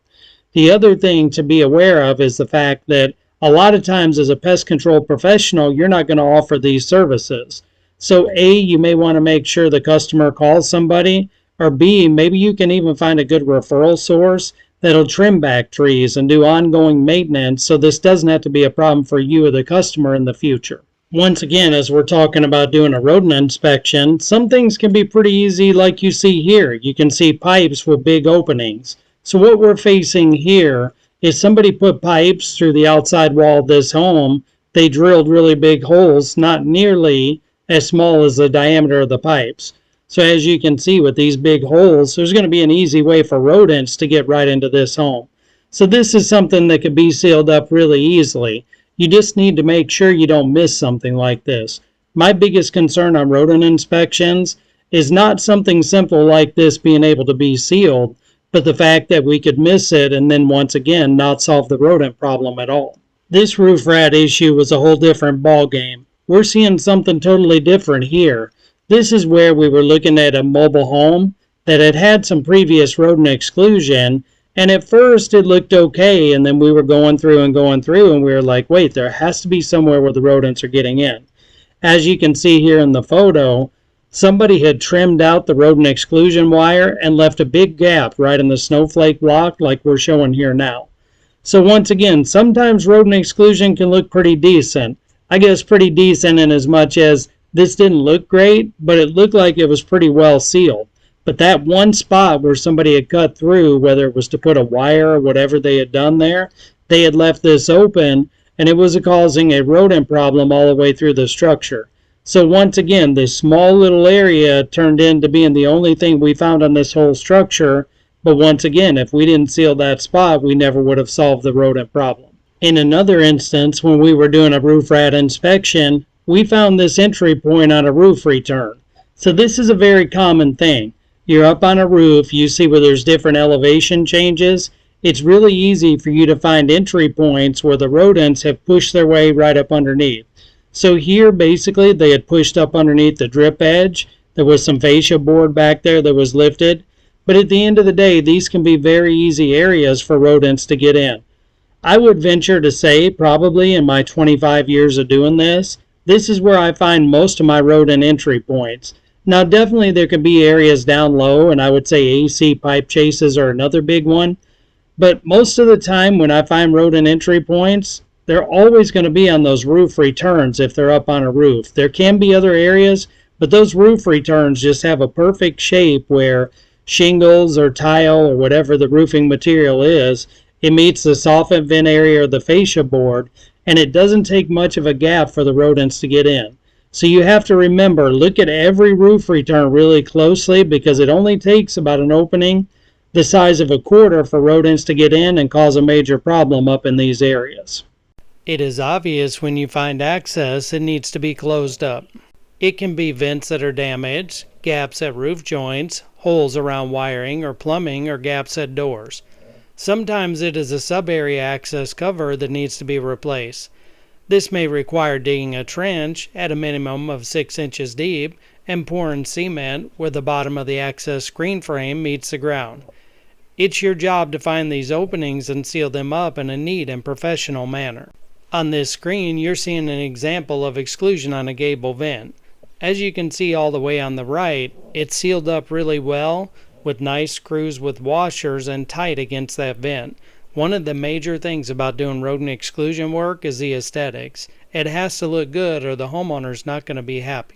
The other thing to be aware of is the fact that a lot of times as a pest control professional, you're not going to offer these services. So A, you may want to make sure the customer calls somebody, or B, maybe you can even find a good referral source that'll trim back trees and do ongoing maintenance so this doesn't have to be a problem for you or the customer in the future. Once again, as we're talking about doing a rodent inspection, some things can be pretty easy like you see here. You can see pipes with big openings. So what we're facing here is somebody put pipes through the outside wall of this home. They drilled really big holes, not nearly as small as the diameter of the pipes. So as you can see with these big holes, there's going to be an easy way for rodents to get right into this home. So this is something that could be sealed up really easily. You just need to make sure you don't miss something like this. My biggest concern on rodent inspections is not something simple like this being able to be sealed, but the fact that we could miss it and then once again not solve the rodent problem at all. This roof rat issue was a whole different ballgame. We're seeing something totally different here. This is where we were looking at a mobile home that had had some previous rodent exclusion, and at first it looked okay, and then we were going through, and we were like, wait, there has to be somewhere where the rodents are getting in. As you can see here in the photo, somebody had trimmed out the rodent exclusion wire and left a big gap right in the snowflake block like we're showing here now. So once again, sometimes rodent exclusion can look pretty decent. I guess pretty decent in as much as this didn't look great, but it looked like it was pretty well sealed. But that one spot where somebody had cut through, whether it was to put a wire or whatever they had done there, they had left this open, and it was causing a rodent problem all the way through the structure. So once again, this small little area turned into being the only thing we found on this whole structure. But once again, if we didn't seal that spot, we never would have solved the rodent problem. In another instance, when we were doing a roof rat inspection, we found this entry point on a roof return. So this is a very common thing. You're up on a roof, you see where there's different elevation changes. It's really easy for you to find entry points where the rodents have pushed their way right up underneath. So here, basically, they had pushed up underneath the drip edge. There was some fascia board back there that was lifted. But at the end of the day, these can be very easy areas for rodents to get in. I would venture to say, probably in my 25 years of doing this is where I find most of my rodent entry points. Now, definitely there can be areas down low, and I would say AC pipe chases are another big one. But most of the time when I find rodent entry points, they're always going to be on those roof returns if they're up on a roof. There can be other areas, but those roof returns just have a perfect shape where shingles or tile or whatever the roofing material is, it meets the soffit vent area or the fascia board, and it doesn't take much of a gap for the rodents to get in. So you have to remember, look at every roof return really closely because it only takes about an opening the size of a quarter for rodents to get in and cause a major problem up in these areas. It is obvious when you find access, it needs to be closed up. It can be vents that are damaged, gaps at roof joints, holes around wiring or plumbing, or gaps at doors. Sometimes it is a sub-area access cover that needs to be replaced. This may require digging a trench at a minimum of 6 inches deep and pouring cement where the bottom of the access screen frame meets the ground. It's your job to find these openings and seal them up in a neat and professional manner. On this screen, you're seeing an example of exclusion on a gable vent. As you can see all the way on the right, it's sealed up really well with nice screws with washers and tight against that vent. One of the major things about doing rodent exclusion work is the aesthetics. It has to look good or the homeowner's not going to be happy.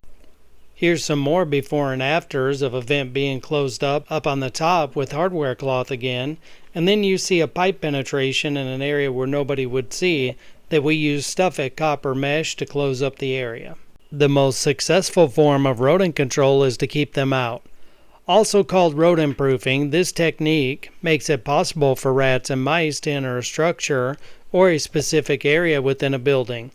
Here's some more before and afters of a vent being closed up on the top with hardware cloth again, and then you see a pipe penetration in an area where nobody would see that we use Stuff-It copper mesh to close up the area. The most successful form of rodent control is to keep them out. Also called rodent proofing, this technique makes it possible for rats and mice to enter a structure or a specific area within a building.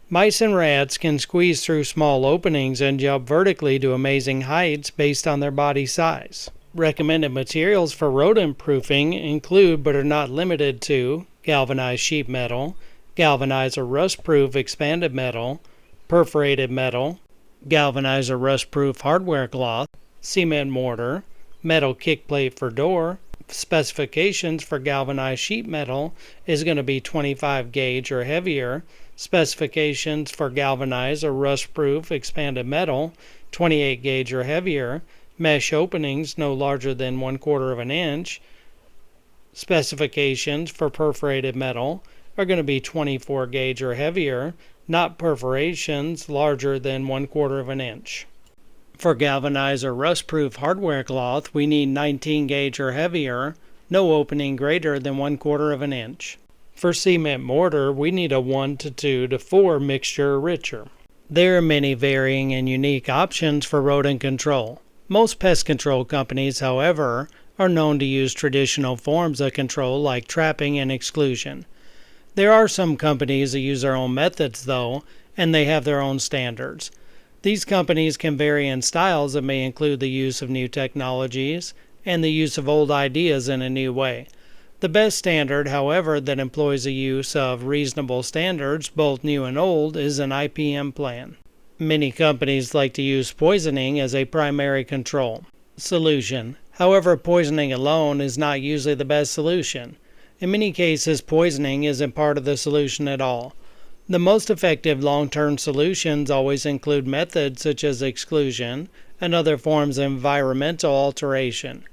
Mice and rats can squeeze through small openings and jump vertically to amazing heights based on their body size. Recommended materials for rodent proofing include but are not limited to galvanized sheet metal, galvanized or rust-proof expanded metal, perforated metal, galvanized or rust-proof hardware cloth, cement mortar, metal kick plate for door. Specifications for galvanized sheet metal is going to be 25 gauge or heavier. Specifications for galvanized or rust-proof expanded metal, 28 gauge or heavier, mesh openings no larger than 1/4 of an inch. Specifications for perforated metal are going to be 24 gauge or heavier, not perforations larger than 1/4 of an inch. For galvanized or rust-proof hardware cloth, we need 19 gauge or heavier, no opening greater than 1/4 of an inch. For cement mortar, we need a 1 to 2 to 4 mixture or richer. There are many varying and unique options for rodent control. Most pest control companies, however, are known to use traditional forms of control like trapping and exclusion. There are some companies that use their own methods, though, and they have their own standards. These companies can vary in styles that may include the use of new technologies and the use of old ideas in a new way. The best standard, however, that employs the use of reasonable standards, both new and old, is an IPM plan. Many companies like to use poisoning as a primary control solution. However, poisoning alone is not usually the best solution. In many cases, poisoning isn't part of the solution at all. The most effective long-term solutions always include methods such as exclusion and other forms of environmental alteration.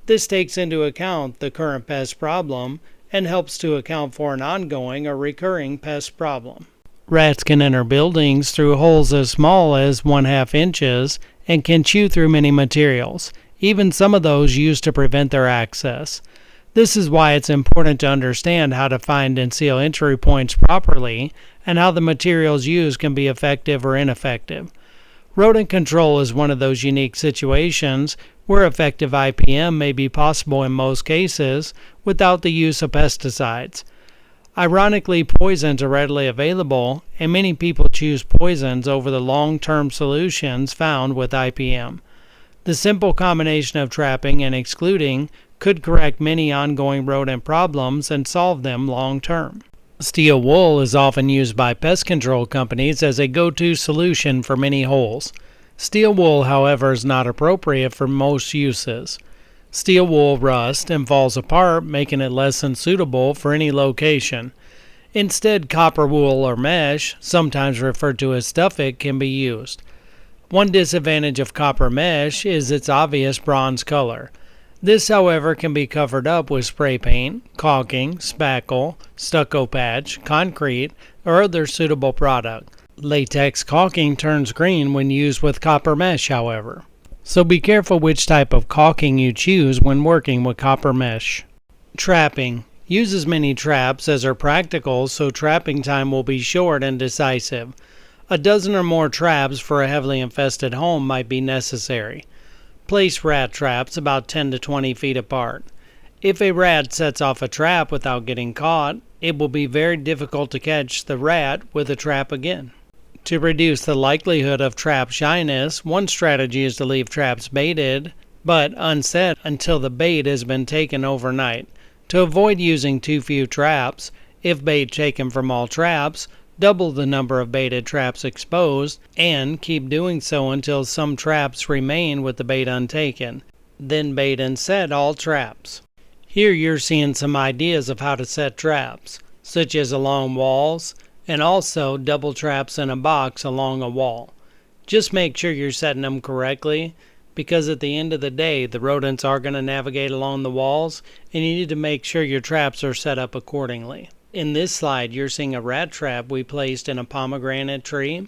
This takes into account the current pest problem and helps to account for an ongoing or recurring pest problem. Rats can enter buildings through holes as small as 1/2 inches and can chew through many materials, even some of those used to prevent their access. This is why it's important to understand how to find and seal entry points properly and how the materials used can be effective or ineffective. Rodent control is one of those unique situations where effective IPM may be possible in most cases without the use of pesticides. Ironically, poisons are readily available, and many people choose poisons over the long-term solutions found with IPM. The simple combination of trapping and excluding could correct many ongoing rodent problems and solve them long-term. Steel wool is often used by pest control companies as a go-to solution for many holes. Steel wool, however, is not appropriate for most uses. Steel wool rusts and falls apart, making it less than suitable for any location. Instead, copper wool or mesh, sometimes referred to as stuffing, can be used. One disadvantage of copper mesh is its obvious bronze color. This, however, can be covered up with spray paint, caulking, spackle, stucco patch, concrete, or other suitable product. Latex caulking turns green when used with copper mesh, however. So be careful which type of caulking you choose when working with copper mesh. Trapping. Use as many traps as are practical so trapping time will be short and decisive. A dozen or more traps for a heavily infested home might be necessary. Place rat traps about 10 to 20 feet apart. If a rat sets off a trap without getting caught, it will be very difficult to catch the rat with a trap again. To reduce the likelihood of trap shyness, one strategy is to leave traps baited, but unset until the bait has been taken overnight. To avoid using too few traps, if bait taken from all traps, double the number of baited traps exposed, and keep doing so until some traps remain with the bait untaken. Then bait and set all traps. Here you're seeing some ideas of how to set traps, such as along walls, and also double traps in a box along a wall. Just make sure you're setting them correctly, because at the end of the day, the rodents are going to navigate along the walls, and you need to make sure your traps are set up accordingly. In this slide, you're seeing a rat trap we placed in a pomegranate tree,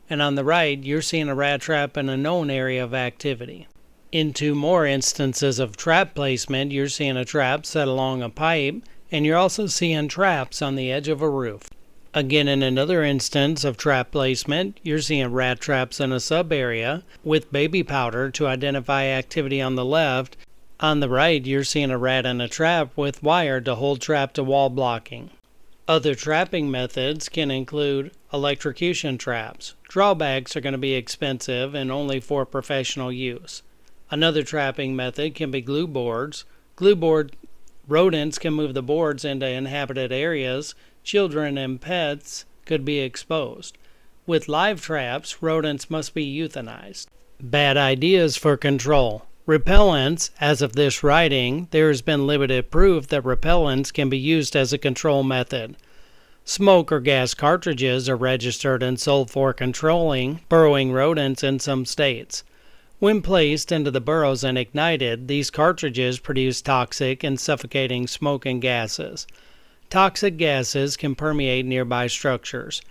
and on the right, you're seeing a rat trap in a known area of activity. In two more instances of trap placement, you're seeing a trap set along a pipe, and you're also seeing traps on the edge of a roof. Again, in another instance of trap placement, you're seeing rat traps in a sub-area with baby powder to identify activity on the left. On the right, you're seeing a rat in a trap with wire to hold trap to wall blocking. Other trapping methods can include electrocution traps. Drawbacks are going to be expensive and only for professional use. Another trapping method can be glue boards. Rodents can move the boards into inhabited areas. Children and pets could be exposed. With live traps, rodents must be euthanized. Bad ideas for control. Repellents. As of this writing, there has been limited proof that repellents can be used as a control method. Smoke or gas cartridges are registered and sold for controlling burrowing rodents in some states. When placed into the burrows and ignited, these cartridges produce toxic and suffocating smoke and gases. Toxic gases can permeate nearby structures.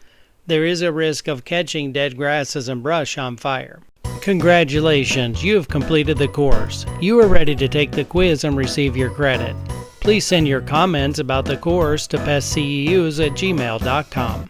There is a risk of catching dead grasses and brush on fire. Congratulations, you have completed the course. You are ready to take the quiz and receive your credit. Please send your comments about the course to pestceus@gmail.com.